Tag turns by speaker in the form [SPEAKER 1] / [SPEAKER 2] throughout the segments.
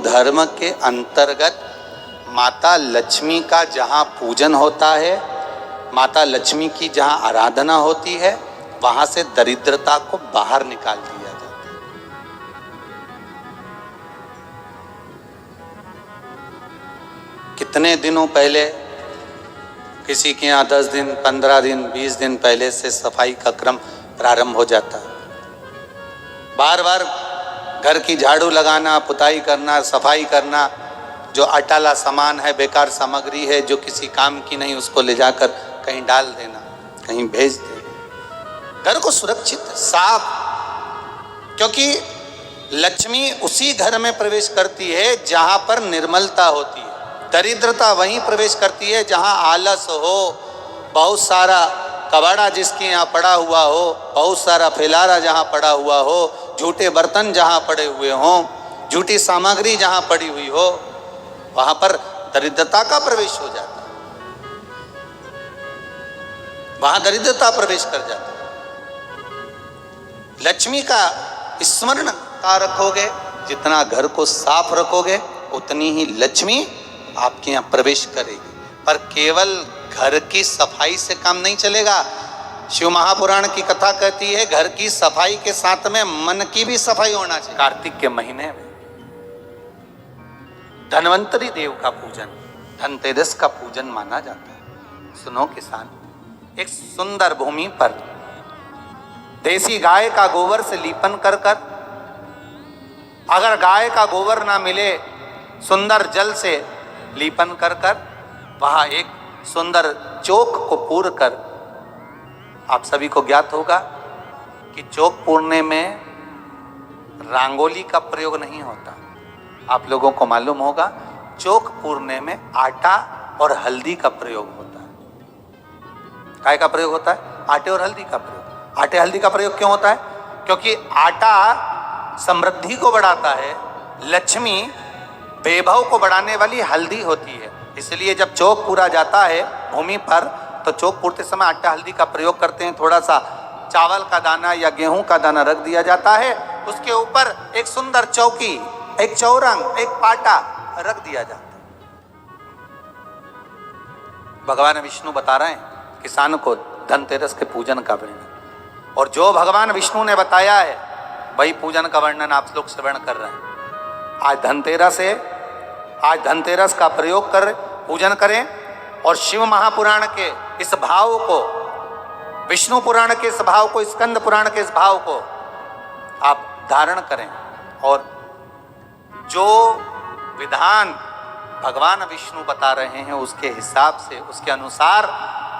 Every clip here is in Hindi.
[SPEAKER 1] धर्म के अंतर्गत माता लक्ष्मी का जहाँ पूजन होता है, माता लक्ष्मी की जहाँ आराधना होती है, वहाँ से दरिद्रता को बाहर निकाल दिया जाता है। कितने दिनों पहले किसी के यहाँ 10 दिन, 15 दिन, 20 दिन पहले से सफाई का क्रम प्रारंभ हो जाता है। बार बार घर की झाड़ू लगाना, पुताई करना, सफाई करना, जो अटाला सामान है, बेकार सामग्री है, जो किसी काम की नहीं, उसको ले जाकर कहीं डाल देना, कहीं भेज देना। घर को सुरक्षित साफ, क्योंकि लक्ष्मी उसी घर में प्रवेश करती है जहां पर निर्मलता होती है। दरिद्रता वहीं प्रवेश करती है जहां आलस हो, बहुत सारा कबाड़ा जिसके यहाँ पड़ा हुआ हो, बहुत सारा फैलारा जहाँ पड़ा हुआ हो, झूठे बर्तन जहाँ पड़े हुए हों, झूठी सामग्री जहाँ पड़ी हुई हो, वहाँ पर दरिद्रता का प्रवेश हो जाता है, वहाँ दरिद्रता प्रवेश कर जाता है। लक्ष्मी का स्मरण का रखोगे, जितना घर को साफ रखोगे, उतनी ही लक्ष्मी आपके यहाँ प्रवेश करेगी। पर केवल घर की सफाई से काम नहीं चलेगा। शिव महापुराण की कथा कहती है घर की सफाई के साथ में मन की भी सफाई होना चाहिए। कार्तिक के महीने में धन्वंतरी देव का पूजन, धनतेरस का पूजन माना जाता है। सुनो किसान, एक सुंदर भूमि पर देसी गाय का गोबर से लीपन कर कर, अगर गाय का गोबर ना मिले, सुंदर जल से लीपन कर कर, वहां एक सुंदर चौक को पूर कर, आप सभी को ज्ञात होगा कि चौक पूरने में रंगोली का प्रयोग नहीं होता। आप लोगों को मालूम होगा चौक पूरने में आटा और हल्दी का प्रयोग होता है। काय का प्रयोग होता है? आटे और हल्दी का प्रयोग। आटे हल्दी का प्रयोग क्यों होता है? क्योंकि आटा समृद्धि को बढ़ाता है, लक्ष्मी वैभव को बढ़ाने वाली हल्दी होती है। इसलिए जब चौक पूरा जाता है भूमि पर, तो चौक पूरते समय आटा हल्दी का प्रयोग करते हैं। थोड़ा सा चावल का दाना या गेहूं का दाना रख दिया जाता है, उसके ऊपर एक सुंदर चौकी, एक चौरंग, एक पाटा रख दिया जाता है। भगवान विष्णु बता रहे हैं किसान को धनतेरस के पूजन का वर्णन, और जो भगवान विष्णु ने बताया है वही पूजन का वर्णन आप लोग श्रवण कर रहे हैं। आज धनतेरस का प्रयोग कर पूजन करें और शिव महापुराण के इस भाव को, विष्णु पुराण के इस भाव को, स्कंद पुराण के इस भाव को आप धारण करें, और जो विधान भगवान विष्णु बता रहे हैं उसके हिसाब से, उसके अनुसार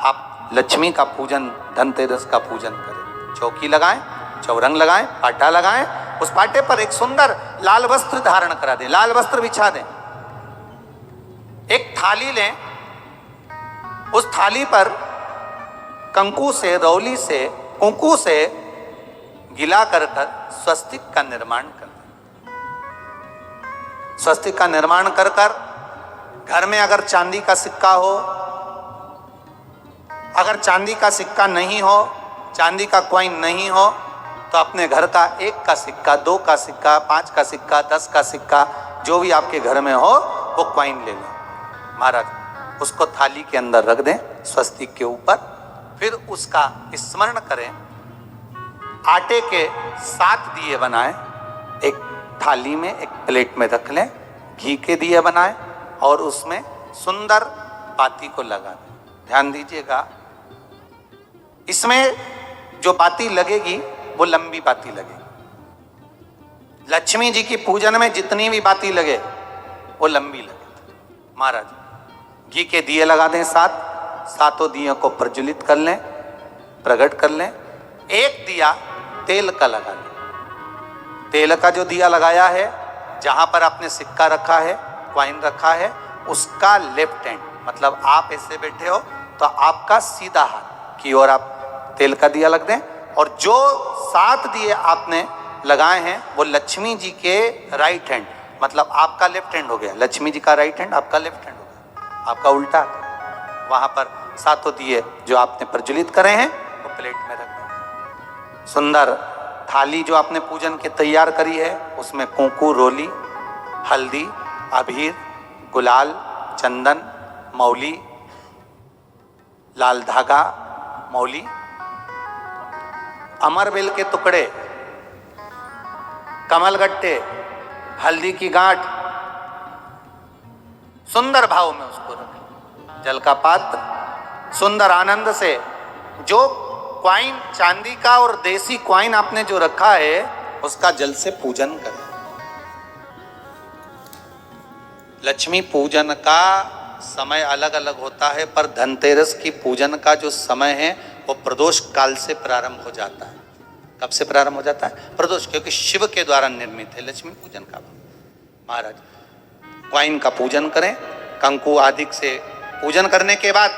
[SPEAKER 1] आप लक्ष्मी का पूजन, धनतेरस का पूजन करें। चौकी लगाएं, चौरंग लगाएं, पाटा लगाएं, उस पाटे पर एक सुंदर लाल वस्त्र धारण करा दें, लाल वस्त्र बिछा दें। एक थाली लें, उस थाली पर कंकु से, रौली से, कुंकू से गिला कर स्वस्तिक का निर्माण कर दें। स्वस्तिक का निर्माण कर कर घर में अगर चांदी का सिक्का हो, अगर चांदी का सिक्का नहीं हो, चांदी का कॉइन नहीं हो, तो अपने घर का 1 का सिक्का, 2 का सिक्का, 5 का सिक्का, 10 का सिक्का, जो भी आपके घर में हो वो कॉइन ले लें। महाराज उसको थाली के अंदर रख दें स्वस्तिक के ऊपर, फिर उसका स्मरण करें। आटे के 7 दिए बनाएं, एक थाली में, एक प्लेट में रख लें, घी के दिए बनाएं और उसमें सुंदर बाती को लगा दें। ध्यान दीजिएगा, इसमें जो बाती लगेगी वो लंबी बाती लगेगी। लक्ष्मी जी की पूजन में जितनी भी बाती लगे वो लंबी लगे। महाराज घी के दिए लगा दें 7, सातों दियों को प्रज्वलित कर लें, प्रकट कर लें। एक दिया तेल का लगा लें। तेल का जो दिया लगाया है, जहां पर आपने सिक्का रखा है, कॉइन रखा है, उसका लेफ्ट हैंड, मतलब आप ऐसे बैठे हो तो आपका सीधा हाथ की ओर आप तेल का दिया लग दें, और जो 7 दिए आपने लगाए हैं वो लक्ष्मी जी के राइट हैंड, मतलब आपका लेफ्ट हैंड हो गया, लक्ष्मी जी का राइट हैंड, आपका लेफ्ट हैंड हो गया, आपका उल्टा। वहां पर 7 दिए जो आपने प्रज्वलित करे हैं वो प्लेट में रख दें। सुंदर थाली जो आपने पूजन के तैयार करी है, उसमें कुंकू, रोली, हल्दी, अबीर, गुलाल, चंदन, मौली, लाल धागा, मौली, अमरबेल के टुकड़े, कमलगट्टे, हल्दी की गांठ, सुंदर भाव में उसको रखें। जल का पात्र सुंदर आनंद से, जो क्वाइन चांदी का और देसी क्वाइन आपने जो रखा है उसका जल से पूजन करें। लक्ष्मी पूजन का समय अलग अलग होता है, पर धनतेरस की पूजन का जो समय है वो प्रदोष काल से प्रारंभ हो जाता है। कब से प्रारंभ हो जाता है? प्रदोष, क्योंकि शिव के द्वारा निर्मित है लक्ष्मी पूजन का। महाराज क्वाइन का पूजन करें, कंकु आदि से पूजन करने के बाद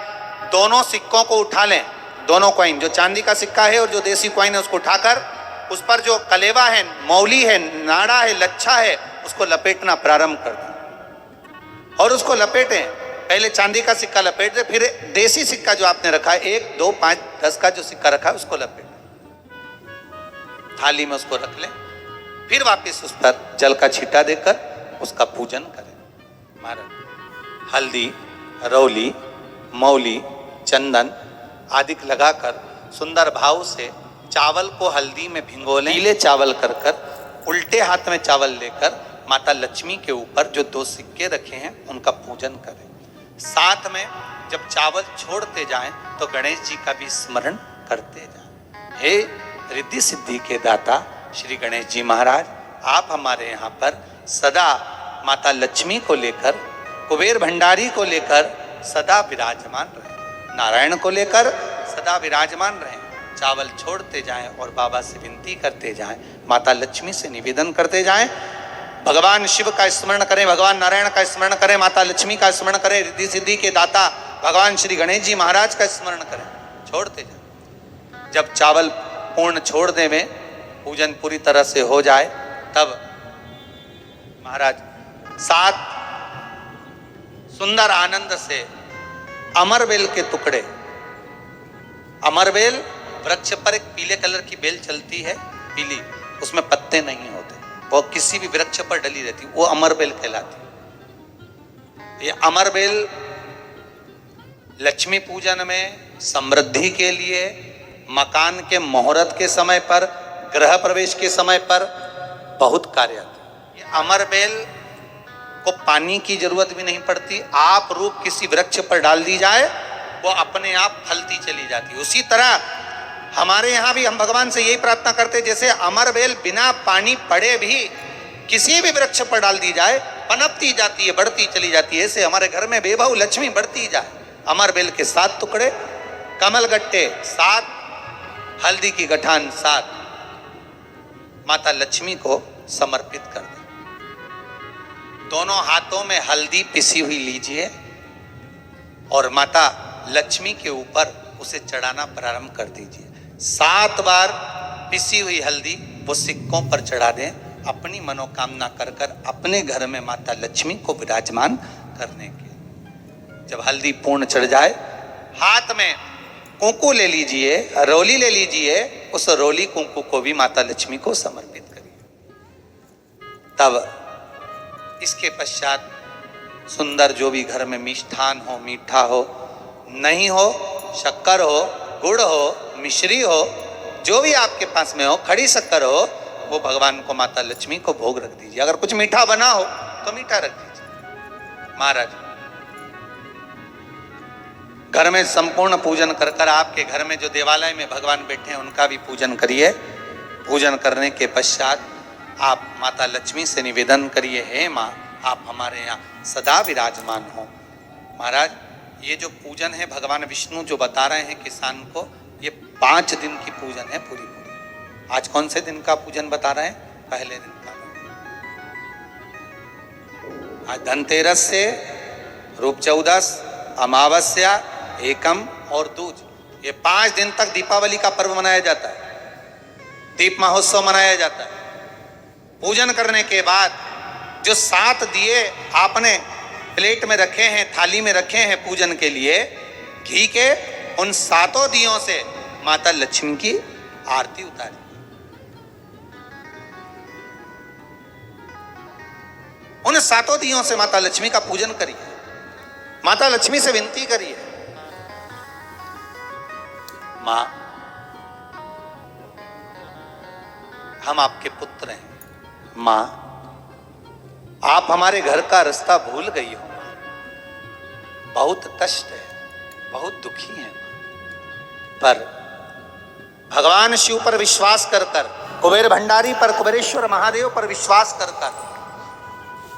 [SPEAKER 1] दोनों सिक्कों को उठा लें। दोनों क्वाइन, जो चांदी का सिक्का है और जो देसी क्वाइन है, उसको उठाकर उस पर जो कलेवा है, मौली है, नाड़ा है, लच्छा है, उसको लपेटना प्रारंभ कर दें और उसको लपेटें। पहले चांदी का सिक्का लपेट दें, फिर देसी सिक्का जो आपने रखा है 1, 2, 5, 10 का जो सिक्का रखा है उसको लपेटें, थाली में उसको रख लें। फिर वापस उस पर जल का छींटा देकर उसका पूजन करें। महाराज हल्दी, रौली, मौली, चंदन आदि लगाकर सुंदर भाव से चावल को हल्दी में भिगो लें। पीले चावल कर उल्टे हाथ में चावल लेकर माता लक्ष्मी के ऊपर जो 2 सिक्के रखे हैं उनका पूजन करें। साथ में जब चावल छोड़ते जाएं तो गणेश जी का भी स्मरण करते जाएं। हे रिद्धि सिद्धि के दाता श्री गणेश जी महाराज, आप हमारे यहाँ पर सदा माता लक्ष्मी को लेकर, कुबेर भंडारी को लेकर सदा विराजमान रहें, नारायण को लेकर सदा विराजमान रहें। चावल छोड़ते जाएं और बाबा से विनती करते जाएं, माता लक्ष्मी से निवेदन करते जाएं। भगवान शिव का स्मरण करें, भगवान नारायण का स्मरण करें, माता लक्ष्मी का स्मरण करें, रिद्धि सिद्धि के दाता भगवान श्री गणेश जी महाराज का स्मरण करें, छोड़ते जाएं। जब चावल पूर्ण छोड़ देवें, पूजन पूरी तरह से हो जाए, तब महाराज 7 सुंदर आनंद से अमरबेल के टुकड़े, अमरबेल वृक्ष पर एक पीले कलर की बेल चलती है, पीली, उसमें पत्ते नहीं होते, वो किसी भी वृक्ष पर डली रहती, वो अमरबेल कहलाती। ये अमरबेल लक्ष्मी पूजन में, समृद्धि के लिए, मकान के मुहूर्त के समय पर, गृह प्रवेश के समय पर बहुत कार्य आती। ये अमरबेल को पानी की जरूरत भी नहीं पड़ती, आप रूप किसी वृक्ष पर डाल दी जाए वो अपने आप फलती चली जाती। उसी तरह हमारे यहाँ भी हम भगवान से यही प्रार्थना करते, जैसे अमरबेल बिना पानी पड़े भी किसी भी वृक्ष पर डाल दी जाए पनपती जाती है, बढ़ती चली जाती है। ऐसे हमारे घर में बेबहू लक्ष्मी बढ़ती जाए। अमरबेल के 7 टुकड़े, कमलगट्टे 7, हल्दी की गठान 7 माता लक्ष्मी को समर्पित कर दें। दोनों हाथों में हल्दी पिसी हुई लीजिए और माता लक्ष्मी के ऊपर उसे चढ़ाना प्रारंभ कर दीजिए। 7 बार पिसी हुई हल्दी वो सिक्कों पर चढ़ा दें, अपनी मनोकामना कर अपने घर में माता लक्ष्मी को विराजमान करने के। जब हल्दी पूर्ण चढ़ जाए, हाथ में कुंकू ले लीजिए, रोली ले लीजिए, उस रोली कुंकू को भी माता लक्ष्मी को समर्पित करिए। तब इसके पश्चात सुंदर जो भी घर में मिष्ठान हो, मीठा हो, नहीं हो, शक्कर हो, गुड़ हो, मिश्री हो, जो भी आपके पास में हो, खड़ी शक्कर हो, वो भगवान को, माता लक्ष्मी को भोग रख दीजिए। अगर कुछ मीठा बना हो तो मीठा रख दीजिए। महाराज घर में संपूर्ण पूजन कर आपके घर में जो देवालय में भगवान बैठे हैं उनका भी पूजन करिए। पूजन करने के पश्चात आप माता लक्ष्मी से निवेदन करिए, हे माँ, आप हमारे यहाँ सदा विराजमान हो। महाराज ये जो पूजन है भगवान विष्णु जो बता रहे हैं किसान को, ये 5 दिन की पूजन है पूरी। आज कौन से दिन का पूजन बता रहे हैं? पहले दिन का। आज धनतेरस से रूप चौदस, अमावस्या, एकम और दूज, ये 5 दिन तक दीपावली का पर्व मनाया जाता है, दीप महोत्सव मनाया जाता है। पूजन करने के बाद जो 7 दिए आपने प्लेट में रखे हैं, थाली में रखे हैं पूजन के लिए, घी के, उन 7 दियों से माता लक्ष्मी की आरती उतारी। उन 7 दियों से माता लक्ष्मी का पूजन करिए, माता लक्ष्मी से विनती करिए, मां हम आपके पुत्र हैं, मां आप हमारे घर का रास्ता भूल गई हो, बहुत कष्ट है, बहुत दुखी है, पर भगवान शिव पर विश्वास कर कर, कुबेर भंडारी पर, कुबेरेश्वर महादेव पर विश्वास कर कर,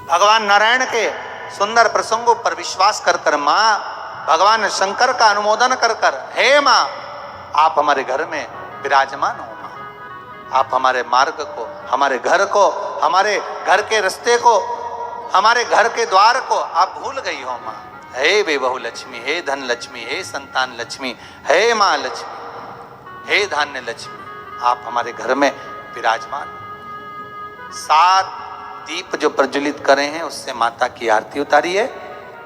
[SPEAKER 1] भगवान नारायण के सुंदर प्रसंगों पर विश्वास कर कर, मां भगवान शंकर का अनुमोदन कर कर, हे मां आप हमारे घर में विराजमान हो, मां आप हमारे मार्ग को, हमारे घर को, हमारे घर के रास्ते को, हमारे घर के द्वार को आप भूल गई हो मां। हे बेबहू लक्ष्मी, हे धन लक्ष्मी, हे संतान लक्ष्मी, हे मां लक्ष्मी, हे धान्य लक्ष्मी, आप हमारे घर में विराजमान। 7 दीप जो प्रज्वलित करे हैं उससे माता की आरती उतारिए,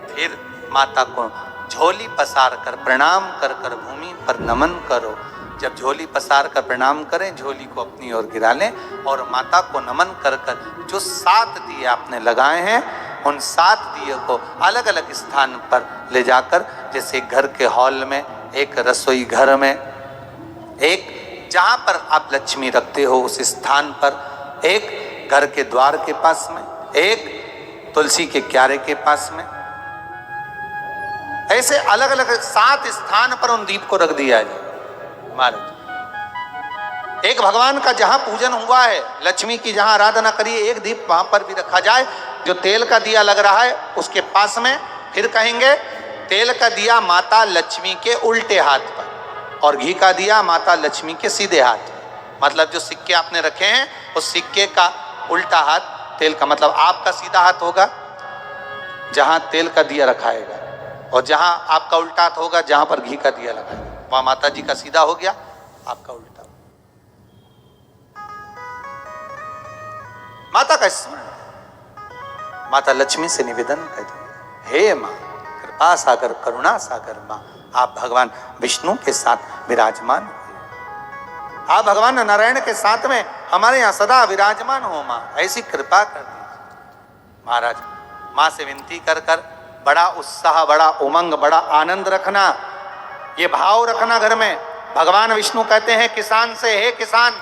[SPEAKER 1] फिर माता को झोली पसार कर प्रणाम कर कर भूमि पर नमन करो। जब झोली पसार कर प्रणाम करें, झोली को अपनी ओर गिरा लें और माता को नमन कर कर जो 7 दिए आपने लगाए हैं उन 7 दिए को अलग अलग स्थान पर ले जाकर, जैसे घर के हॉल में, एक रसोई घर में, एक जहां पर आप लक्ष्मी रखते हो उस स्थान पर, एक घर के द्वार के पास में, एक तुलसी के क्यारे के पास में, ऐसे अलग अलग 7 स्थान पर उन दीप को रख दिया जाए महाराज। एक भगवान का जहां पूजन हुआ है, लक्ष्मी की जहां आराधना करिए, एक दीप वहां पर भी रखा जाए। जो तेल का दिया लग रहा है उसके पास में, फिर कहेंगे तेल का दिया माता लक्ष्मी के उल्टे हाथ पर और घी का दिया माता लक्ष्मी के सीधे हाथ पर। मतलब जो सिक्के आपने रखे हैं उस सिक्के का उल्टा हाथ तेल का, मतलब आपका सीधा हाथ होगा जहां तेल का दिया रखाएगा, और जहां आपका उल्टा हाथ होगा जहां पर घी का दिया लगाएगा, वहां माता जी का सीधा हो गया, आपका उल्टा। माता का स्मरण, माता लक्ष्मी से निवेदन करिए, हे मां कृपा सागर, करुणा सागर मां, आप भगवान विष्णु के साथ विराजमान हो, आप भगवान नारायण के साथ में हमारे यहाँ सदा विराजमान हो मां, ऐसी कृपा कर दीजिए। महाराज मां से विनती कर कर बड़ा उत्साह, बड़ा उमंग, बड़ा आनंद रखना, ये भाव रखना घर में। भगवान विष्णु कहते हैं किसान से, हे किसान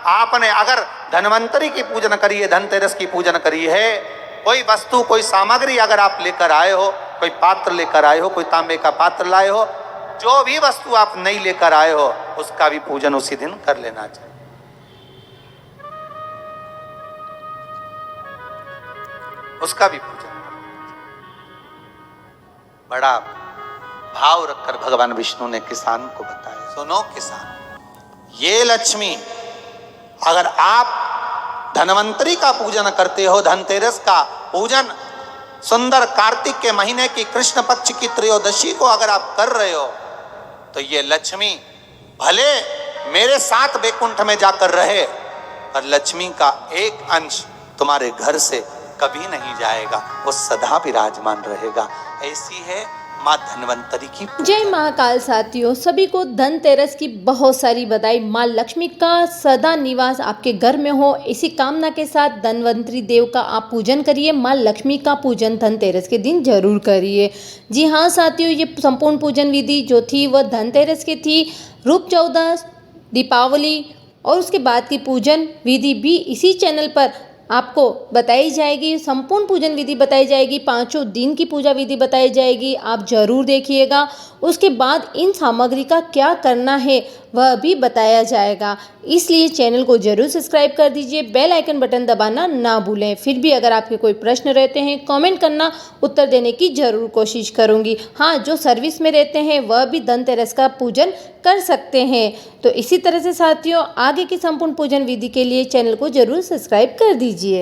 [SPEAKER 1] आपने अगर धनवंतरी की पूजन करी है, धनतेरस की पूजन करी है, कोई वस्तु, कोई सामग्री अगर आप लेकर आए हो, कोई पात्र लेकर आए हो, कोई तांबे का पात्र लाए हो, जो भी वस्तु आप नहीं लेकर आए हो उसका भी पूजन उसी दिन कर लेना चाहिए। उसका भी पूजन बड़ा भाव रखकर भगवान विष्णु ने किसान को बताया, सुनो किसान, ये लक्ष्मी अगर आप धनवंतरी का पूजन करते हो, धनतेरस का पूजन सुंदर कार्तिक के महीने की कृष्ण पक्ष की त्रयोदशी को अगर आप कर रहे हो, तो ये लक्ष्मी भले मेरे साथ बैकुंठ में जाकर रहे, पर लक्ष्मी का एक अंश तुम्हारे घर से कभी नहीं जाएगा, वो सदा विराजमान रहेगा। ऐसी है माँ धनवंतरी की।
[SPEAKER 2] जय महाकाल साथियों, सभी को धनतेरस की बहुत सारी बधाई। माँ लक्ष्मी का सदा निवास आपके घर में हो, इसी कामना के साथ धनवंतरी देव का आप पूजन करिए। माँ लक्ष्मी का पूजन धनतेरस के दिन जरूर करिए। जी हाँ साथियों, ये संपूर्ण पूजन विधि जो थी वह धनतेरस की थी। रूप चौदस, दीपावली और उसके बाद की पूजन विधि भी इसी चैनल पर आपको बताई जाएगी। संपूर्ण पूजन विधि बताई जाएगी, 5 दिन की पूजा विधि बताई जाएगी, आप जरूर देखिएगा। उसके बाद इन सामग्री का क्या करना है वह भी बताया जाएगा, इसलिए चैनल को जरूर सब्सक्राइब कर दीजिए, बेल आइकन बटन दबाना ना भूलें। फिर भी अगर आपके कोई प्रश्न रहते हैं कमेंट करना, उत्तर देने की जरूर कोशिश करूँगी। हाँ, जो सर्विस में रहते हैं वह भी धनतेरस का पूजन कर सकते हैं। तो इसी तरह से साथियों, आगे की संपूर्ण पूजन विधि के लिए चैनल को जरूर सब्सक्राइब कर दीजिए।